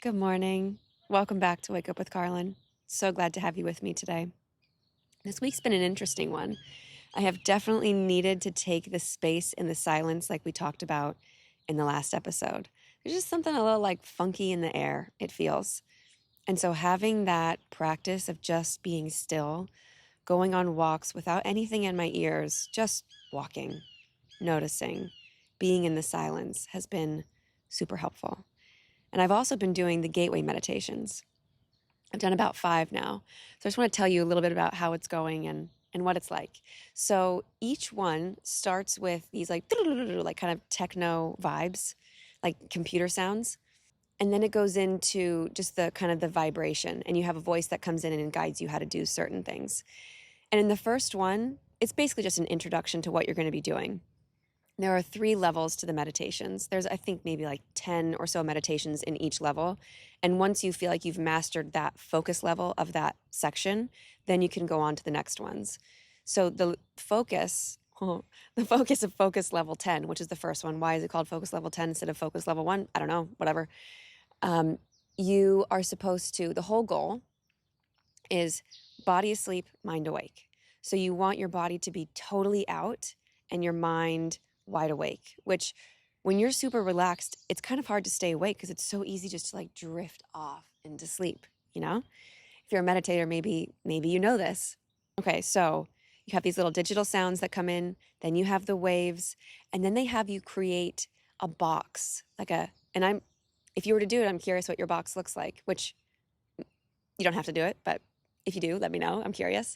Good morning. Welcome back to Wake Up with Carlyn. So glad to have you with me today. This week's been an interesting one. I have definitely needed to take the space in the silence like we talked about in the last episode. There's just something a little like funky in the air, it feels. And so having that practice of just being still, going on walks without anything in my ears, just walking, noticing, being in the silence has been super helpful. And I've also been doing the gateway meditations. I've done about 5 now. So I just want to tell you a little bit about how it's going and what it's like. So each one starts with these like kind of techno vibes, like computer sounds. And then it goes into just the kind of the vibration. And you have a voice that comes in and guides you how to do certain things. And in the first one, it's basically just an introduction to what you're going to be doing. There are 3 levels to the meditations. There's, I think, maybe like 10 or so meditations in each level. And once you feel like you've mastered that focus level of that section, then you can go on to the next ones. So the focus of focus level 10, which is the first one, why is it called focus level 10 instead of focus level 1? I don't know, whatever. You are supposed to, the whole goal is body asleep, mind awake. So you want your body to be totally out and your mind wide awake, which when you're super relaxed, it's kind of hard to stay awake because it's so easy just to like drift off into sleep, you know? If you're a meditator, maybe you know this. Okay, so you have these little digital sounds that come in, then you have the waves, and then they have you create a box, if you were to do it, I'm curious what your box looks like, which you don't have to do it, but if you do, let me know, I'm curious.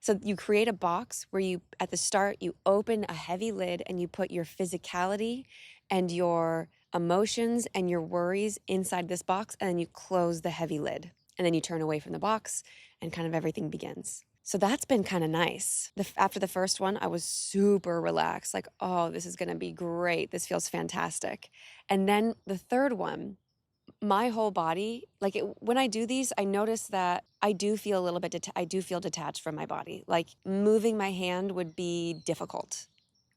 So you create a box where you, at the start, you open a heavy lid and you put your physicality and your emotions and your worries inside this box, and then you close the heavy lid. And then you turn away from the box and kind of everything begins. So that's been kind of nice. After the first one, I was super relaxed, like, oh, this is going to be great. This feels fantastic. And then the third one, my whole body, when I do these, I notice that I do feel a little bit, I do feel detached from my body. Like moving my hand would be difficult,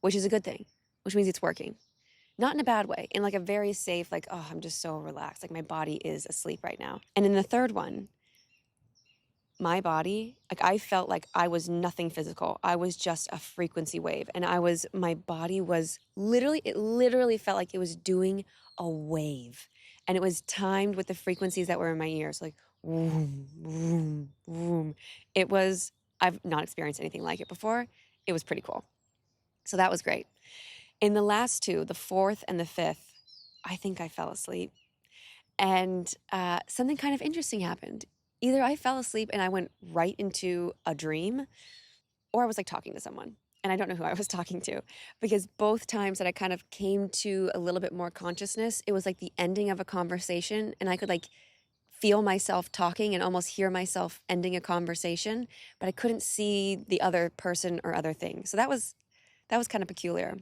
which is a good thing, which means it's working. Not in a bad way, in like a very safe, like, oh, I'm just so relaxed. Like my body is asleep right now. And in the third one, my body, like I felt like I was nothing physical. I was just a frequency wave. And my body was it literally felt like it was doing a wave. And it was timed with the frequencies that were in my ears, like vroom, vroom, vroom. I've not experienced anything like it before. It was pretty cool. So that was great. In the last 2, the 4th and the 5th, I think I fell asleep. And something kind of interesting happened. Either I fell asleep and I went right into a dream, or I was like talking to someone. And I don't know who I was talking to, because both times that I kind of came to a little bit more consciousness, it was like the ending of a conversation, and I could like feel myself talking and almost hear myself ending a conversation, but I couldn't see the other person or other thing. So that was kind of peculiar.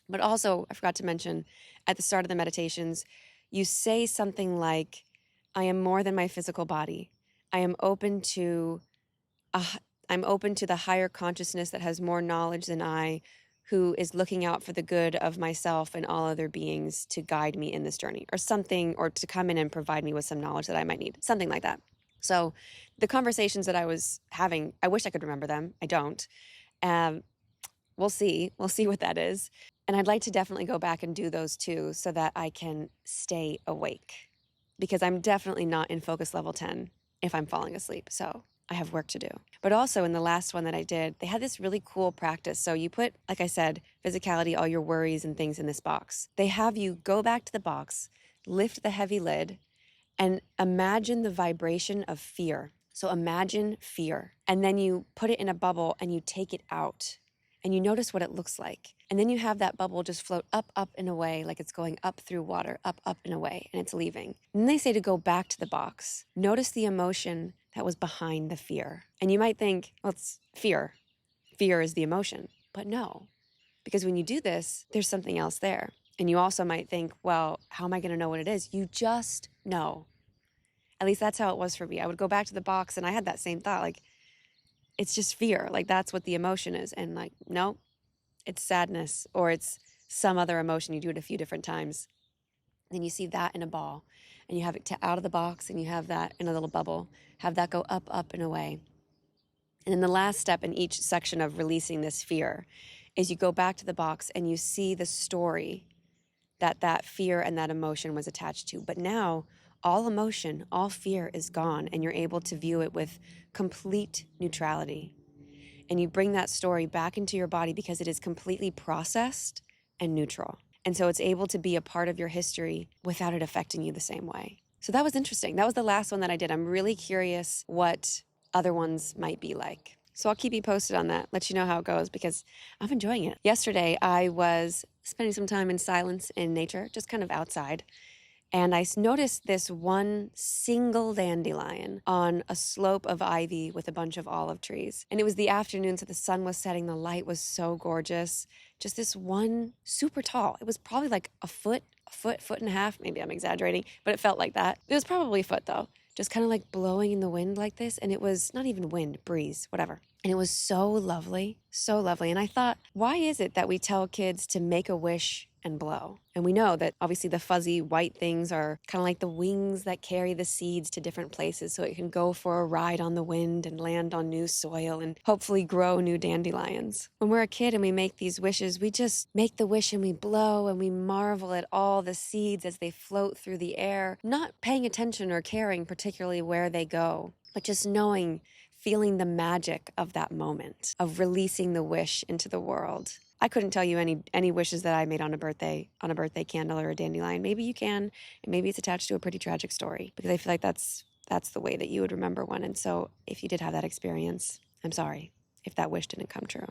But also, I forgot to mention, at the start of the meditations, you say something like, I am more than my physical body. I'm open to the higher consciousness that has more knowledge than I, who is looking out for the good of myself and all other beings to guide me in this journey, or something, or to come in and provide me with some knowledge that I might need, something like that. So the conversations that I was having, I wish I could remember them. I don't. We'll see what that is. And I'd like to definitely go back and do those too, so that I can stay awake, because I'm definitely not in focus level 10 if I'm falling asleep. So I have work to do. But also in the last one that I did, they had this really cool practice. So you put, like I said, physicality, all your worries and things in this box. They have you go back to the box, lift the heavy lid, and imagine the vibration of fear. So imagine fear. And then you put it in a bubble and you take it out. And you notice what it looks like. And then you have that bubble just float up, up, and away, like it's going up through water, up, and away, and it's leaving. And then they say to go back to the box. Notice the emotion that was behind the fear. And you might think, well, it's fear. Fear is the emotion. But no, because when you do this, there's something else there. And you also might think, well, how am I going to know what it is? You just know. At least that's how it was for me. I would go back to the box and I had that same thought, like, it's just fear. Like that's what the emotion is. And like, no, it's sadness, or it's some other emotion. You do it a few different times. Then you see that in a ball, and you have it out of the box, and you have that in a little bubble, have that go up, up, and away. And then the last step in each section of releasing this fear is you go back to the box and you see the story that fear and that emotion was attached to. But now all emotion, all fear is gone, and you're able to view it with complete neutrality. And you bring that story back into your body because it is completely processed and neutral. And so it's able to be a part of your history without it affecting you the same way. So that was interesting. That was the last one that I did. I'm really curious what other ones might be like. So I'll keep you posted on that, let you know how it goes, because I'm enjoying it. Yesterday, I was spending some time in silence in nature, just kind of outside. And I noticed this one single dandelion on a slope of ivy with a bunch of olive trees. And it was the afternoon, so the sun was setting. The light was so gorgeous. Just this one, super tall. It was probably like a foot and a half. Maybe I'm exaggerating, but it felt like that. It was probably a foot though. Just kind of like blowing in the wind like this. And it was not even wind, breeze, whatever. And it was so lovely, so lovely. And I thought, why is it that we tell kids to make a wish and blow? And we know that obviously the fuzzy white things are kind of like the wings that carry the seeds to different places so it can go for a ride on the wind and land on new soil and hopefully grow new dandelions. When we're a kid and we make these wishes, we just make the wish and we blow and we marvel at all the seeds as they float through the air, not paying attention or caring particularly where they go, but just knowing, feeling the magic of that moment of releasing the wish into the world. I couldn't tell you any wishes that I made on a birthday candle or a dandelion. Maybe you can, and maybe it's attached to a pretty tragic story, because I feel like that's the way that you would remember one. And so if you did have that experience, I'm sorry if that wish didn't come true.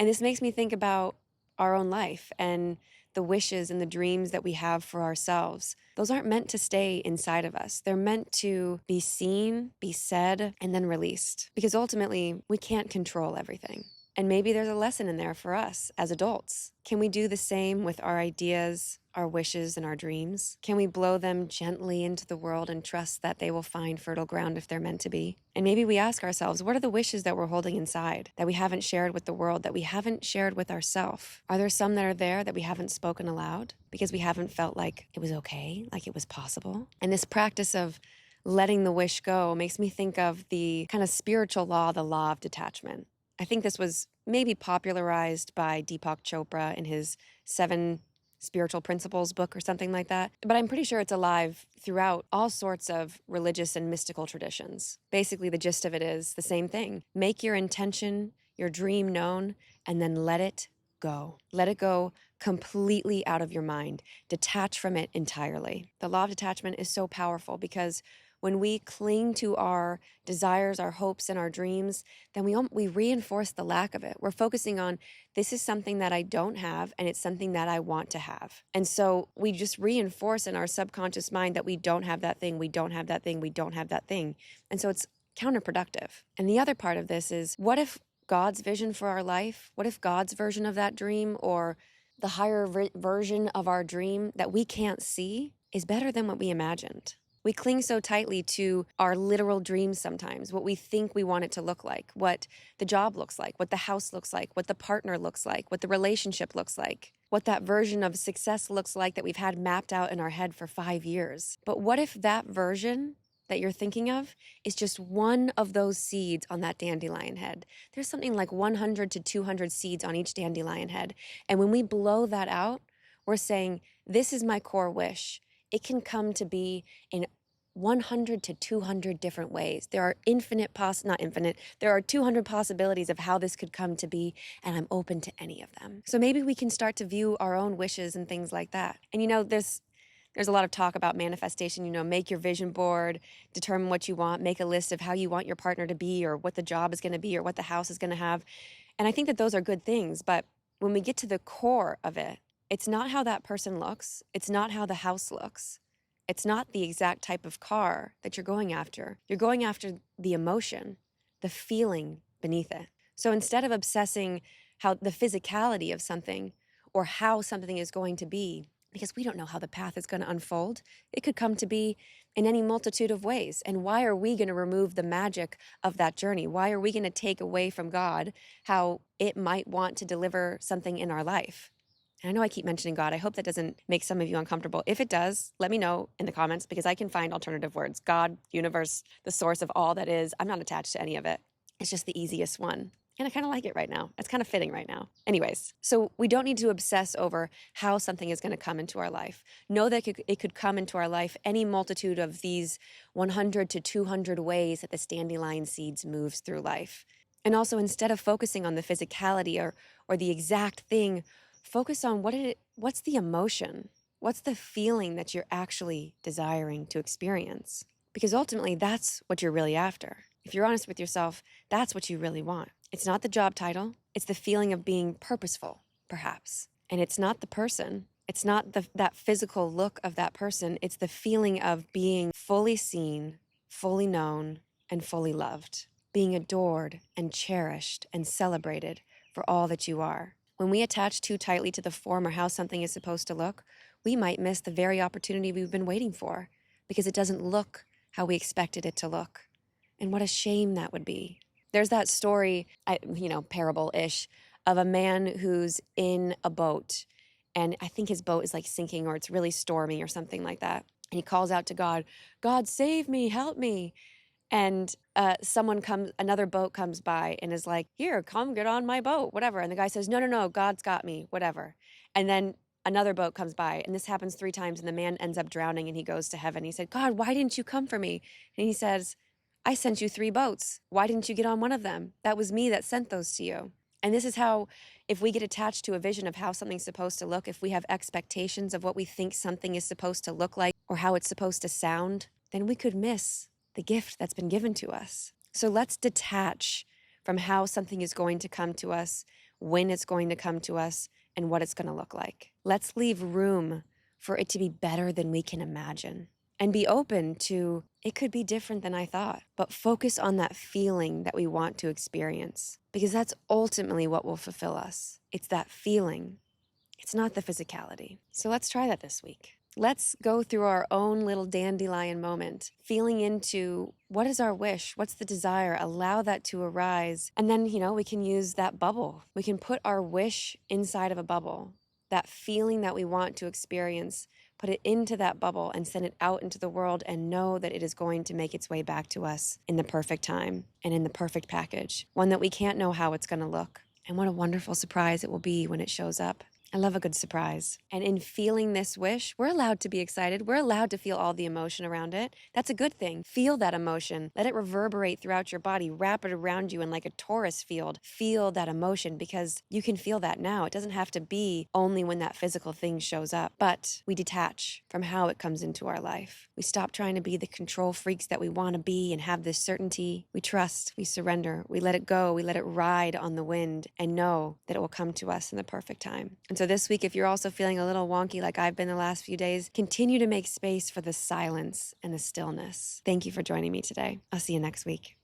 And this makes me think about our own life and the wishes and the dreams that we have for ourselves. Those aren't meant to stay inside of us. They're meant to be seen, be said, and then released. Because ultimately, we can't control everything. And maybe there's a lesson in there for us as adults. Can we do the same with our ideas, our wishes, and our dreams? Can we blow them gently into the world and trust that they will find fertile ground if they're meant to be? And maybe we ask ourselves, what are the wishes that we're holding inside that we haven't shared with the world, that we haven't shared with ourselves? Are there some that are there that we haven't spoken aloud because we haven't felt like it was okay, like it was possible? And this practice of letting the wish go makes me think of the kind of spiritual law, the Law of Detachment. I think this was maybe popularized by Deepak Chopra in his 7 Spiritual Principles book or something like that. But I'm pretty sure it's alive throughout all sorts of religious and mystical traditions. Basically, the gist of it is the same thing. Make your intention, your dream known, and then let it go. Let it go completely out of your mind. Detach from it entirely. The law of detachment is so powerful because when we cling to our desires, our hopes, and our dreams, then we reinforce the lack of it. We're focusing on, this is something that I don't have, and it's something that I want to have. And so we just reinforce in our subconscious mind that we don't have that thing, we don't have that thing, we don't have that thing. And so it's counterproductive. And the other part of this is, what if God's vision for our life, what if God's version of that dream, or the higher version of our dream that we can't see, is better than what we imagined? We cling so tightly to our literal dreams sometimes, what we think we want it to look like, what the job looks like, what the house looks like, what the partner looks like, what the relationship looks like, what that version of success looks like that we've had mapped out in our head for 5 years. But what if that version that you're thinking of is just one of those seeds on that dandelion head? There's something like 100 to 200 seeds on each dandelion head. And when we blow that out, we're saying, this is my core wish. It can come to be in 100 to 200 different ways. There are there are 200 possibilities of how this could come to be, and I'm open to any of them. So maybe we can start to view our own wishes and things like that. And there's a lot of talk about manifestation, make your vision board, determine what you want, make a list of how you want your partner to be, or what the job is going to be, or what the house is going to have. And I think that those are good things, but when we get to the core of it, it's not how that person looks. It's not how the house looks. It's not the exact type of car that you're going after. You're going after the emotion, the feeling beneath it. So instead of obsessing how the physicality of something or how something is going to be, because we don't know how the path is going to unfold, it could come to be in any multitude of ways. And why are we going to remove the magic of that journey? Why are we going to take away from God how it might want to deliver something in our life? And I know I keep mentioning God. I hope that doesn't make some of you uncomfortable. If it does, let me know in the comments because I can find alternative words. God, universe, the source of all that is. I'm not attached to any of it. It's just the easiest one. And I kind of like it right now. It's kind of fitting right now. Anyways, so we don't need to obsess over how something is going to come into our life. Know that it could come into our life any multitude of these 100 to 200 ways that this dandelion seeds moves through life. And also, instead of focusing on the physicality or the exact thing, focus on what's the emotion? What's the feeling that you're actually desiring to experience? Because ultimately, that's what you're really after. If you're honest with yourself, that's what you really want. It's not the job title. It's the feeling of being purposeful, perhaps. And it's not the person. It's not that physical look of that person. It's the feeling of being fully seen, fully known, and fully loved. Being adored and cherished and celebrated for all that you are. When we attach too tightly to the form or how something is supposed to look, we might miss the very opportunity we've been waiting for because it doesn't look how we expected it to look. And what a shame that would be. There's that story, parable-ish, of a man who's in a boat, and I think his boat is like sinking or it's really stormy or something like that. And he calls out to God, God, save me, help me. And another boat comes by and is like, here, come get on my boat, whatever. And the guy says, no, God's got me, whatever. And then another boat comes by, and this happens 3 times, and the man ends up drowning, and he goes to heaven. He said, God, why didn't you come for me? And he says, I sent you 3 boats. Why didn't you get on one of them? That was me that sent those to you. And this is how, if we get attached to a vision of how something's supposed to look, if we have expectations of what we think something is supposed to look like or how it's supposed to sound, then we could miss the gift that's been given to us. So let's detach from how something is going to come to us, when it's going to come to us, and what it's going to look like. Let's leave room for it to be better than we can imagine. And be open to, it could be different than I thought. But focus on that feeling that we want to experience. Because that's ultimately what will fulfill us. It's that feeling. It's not the physicality. So let's try that this week. Let's go through our own little dandelion moment, feeling into what is our wish? What's the desire? Allow that to arise. And then, we can use that bubble. We can put our wish inside of a bubble, that feeling that we want to experience, put it into that bubble and send it out into the world and know that it is going to make its way back to us in the perfect time and in the perfect package, one that we can't know how it's going to look. And what a wonderful surprise it will be when it shows up. I love a good surprise. And in feeling this wish, we're allowed to be excited. We're allowed to feel all the emotion around it. That's a good thing. Feel that emotion. Let it reverberate throughout your body. Wrap it around you in like a torus field. Feel that emotion because you can feel that now. It doesn't have to be only when that physical thing shows up. But we detach from how it comes into our life. We stop trying to be the control freaks that we want to be and have this certainty. We trust. We surrender. We let it go. We let it ride on the wind and know that it will come to us in the perfect time. And so this week, if you're also feeling a little wonky like I've been the last few days, continue to make space for the silence and the stillness. Thank you for joining me today. I'll see you next week.